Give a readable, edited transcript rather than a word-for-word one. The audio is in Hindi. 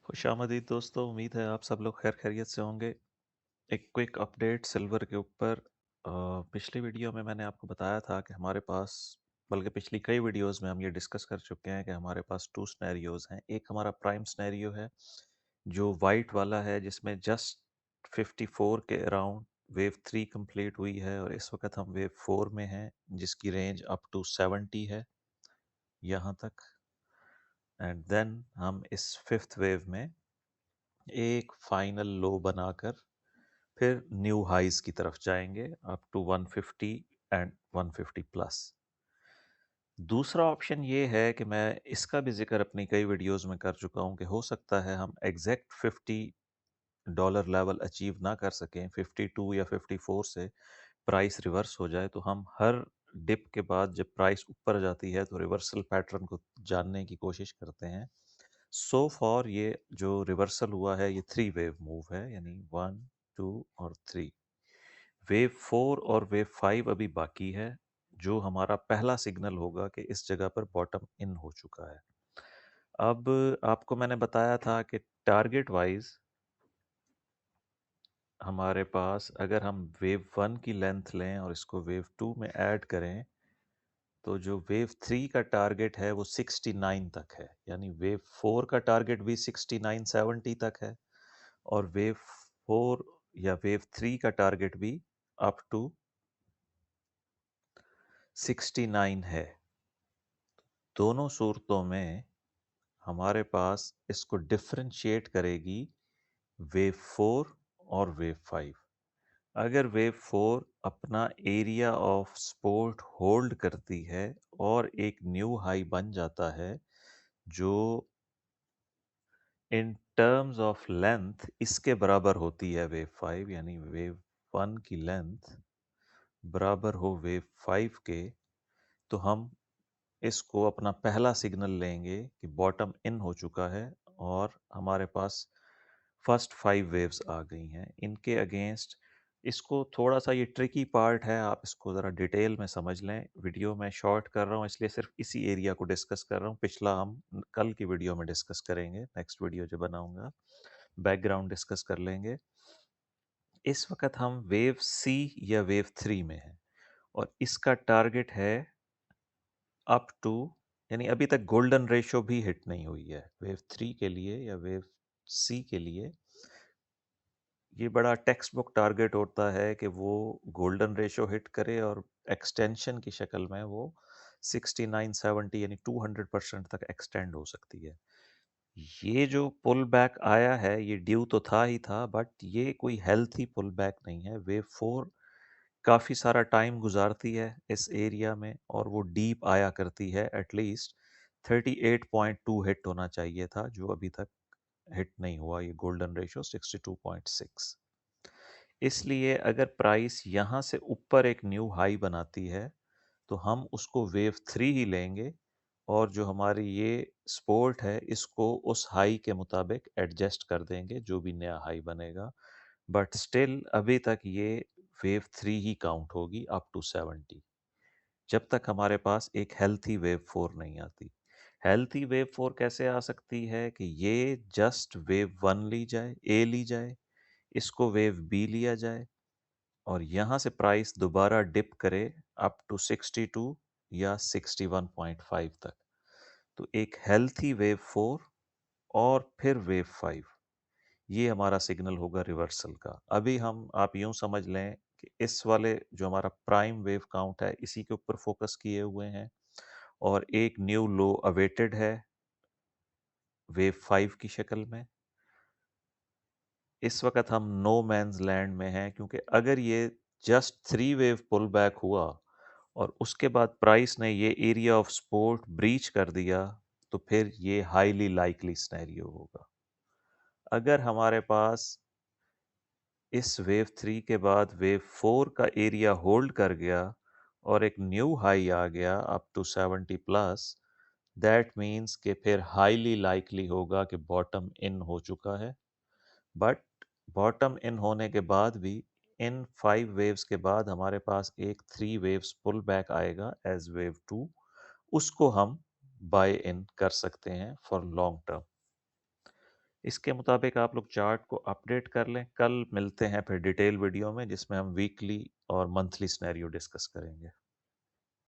खुशामदीद दोस्तों, उम्मीद है आप सब लोग खैर खैरियत से होंगे। एक क्विक अपडेट सिल्वर के ऊपर। पिछली वीडियो में मैंने आपको बताया था कि हमारे पास, बल्कि पिछली कई वीडियोस में हम ये डिस्कस कर चुके हैं कि हमारे पास टू सिनेरियोज हैं। एक हमारा प्राइम सिनेरियो है जो वाइट वाला है, जिसमें जस्ट 54 के अराउंड वेव 3 कंप्लीट हुई है और इस वक्त हम वेव 4 में हैं, जिसकी रेंज अप टू 70 है यहाँ तक। एंड देन हम इस फिफ्थ वेव में एक फाइनल लो बनाकर फिर न्यू हाइज की तरफ जाएंगे अप टू 150 एंड 150 प्लस। दूसरा ऑप्शन ये है कि मैं इसका भी जिक्र अपनी कई वीडियोस में कर चुका हूं कि हो सकता है हम एग्जैक्ट $50 लेवल अचीव ना कर सकें, 52 या 54 से प्राइस रिवर्स हो जाए, तो हम हर डिप के बाद जब प्राइस ऊपर जाती है तो रिवर्सल पैटर्न को जानने की कोशिश करते हैं। सो फॉर ये जो रिवर्सल हुआ है ये थ्री वेव मूव है, यानी 1, 2 और 3। वेव 4 और वेव 5 अभी बाकी है, जो हमारा पहला सिग्नल होगा कि इस जगह पर बॉटम इन हो चुका है। अब आपको मैंने बताया था कि टारगेट वाइज हमारे पास अगर हम वेव 1 की लेंथ लें और इसको वेव 2 में ऐड करें, तो जो वेव 3 का टारगेट है वो 69 तक है, यानी वेव 4 का टारगेट भी 69-70 तक है और वेव 4 या वेव 3 का टारगेट भी अप टू 69 है। दोनों सूरतों में हमारे पास इसको डिफरेंशिएट करेगी वेव 4 और वेव 5। अगर वेव 4 अपना एरिया ऑफ सपोर्ट होल्ड करती है और एक न्यू हाई बन जाता है, जो इन टर्म्स ऑफ लेंथ इसके बराबर होती है वेव 5, यानी वेव 1 की लेंथ बराबर हो वेव 5 के, तो हम इसको अपना पहला सिग्नल लेंगे कि बॉटम इन हो चुका है और हमारे पास फर्स्ट 5 वेव्स आ गई हैं। इनके अगेंस्ट इसको थोड़ा सा ये ट्रिकी पार्ट है, आप इसको ज़रा डिटेल में समझ लें। वीडियो मैं शॉर्ट कर रहा हूँ इसलिए सिर्फ इसी एरिया को डिस्कस कर रहा हूँ, पिछला हम कल की वीडियो में डिस्कस करेंगे। नेक्स्ट वीडियो जो बनाऊंगा बैकग्राउंड डिस्कस कर लेंगे। इस वक्त हम वेव सी या वेव 3 में हैं और इसका टारगेट है अप टू, यानी अभी तक गोल्डन रेशो भी हिट नहीं हुई है वेव 3 के लिए या वेव सी के लिए। ये बड़ा टेक्स्ट बुक टारगेट होता है कि वो गोल्डन रेशो हिट करे और एक्सटेंशन की शक्ल में वो 69-70 यानी 200% तक एक्सटेंड हो सकती है। ये जो पुल बैक आया है ये ड्यू तो था ही था, बट ये कोई हेल्थी पुल बैक नहीं है। वेव 4 काफ़ी सारा टाइम गुजारती है इस एरिया में और वो डीप आया करती है। एटलीस्ट 38.2 हिट होना चाहिए था, जो अभी तक हिट नहीं हुआ। ये गोल्डन रेशो 62.6। इसलिए अगर प्राइस यहाँ से ऊपर एक न्यू हाई बनाती है तो हम उसको वेव 3 ही लेंगे और जो हमारी ये सपोर्ट है इसको उस हाई के मुताबिक एडजस्ट कर देंगे, जो भी नया हाई बनेगा। बट स्टिल अभी तक ये वेव 3 ही काउंट होगी अप टू 70, जब तक हमारे पास एक हेल्थी वेव 4 नहीं आती। हेल्थी वेव 4 कैसे आ सकती है कि ये जस्ट वेव 1 ली जाए, ए ली जाए, इसको वेव बी लिया जाए और यहाँ से प्राइस दोबारा डिप करे अप टू 62 या 61.5 तक। तो एक हेल्थी वेव 4 और फिर वेव 5, ये हमारा सिग्नल होगा रिवर्सल का। अभी हम, आप यूं समझ लें कि इस वाले जो हमारा प्राइम वेव काउंट है इसी के ऊपर फोकस किए हुए हैं और एक न्यू लो अवेटेड है वेव 5 की शक्ल में। इस वक्त हम नो मैन्स लैंड में हैं, क्योंकि अगर ये just three wave pull back हुआ और उसके बाद प्राइस ने ये एरिया ऑफ सपोर्ट ब्रीच कर दिया, तो फिर ये हाईली लाइकली सिनेरियो होगा। अगर हमारे पास इस वेव 3 के बाद वेव 4 का एरिया होल्ड कर गया और एक न्यू हाई आ गया up to 70 plus, that means कि फिर हाईली लाइकली होगा कि बॉटम इन हो चुका है। बट बॉटम इन होने के बाद भी इन 5 वेव्स के बाद हमारे पास एक 3 वेव्स पुल बैक आएगा एज वेव 2, उसको हम बाय इन कर सकते हैं फॉर लॉन्ग टर्म। इसके मुताबिक आप लोग चार्ट को अपडेट कर लें। कल मिलते हैं फिर डिटेल वीडियो में जिसमें हम वीकली और मंथली सिनेरियो डिस्कस करेंगे।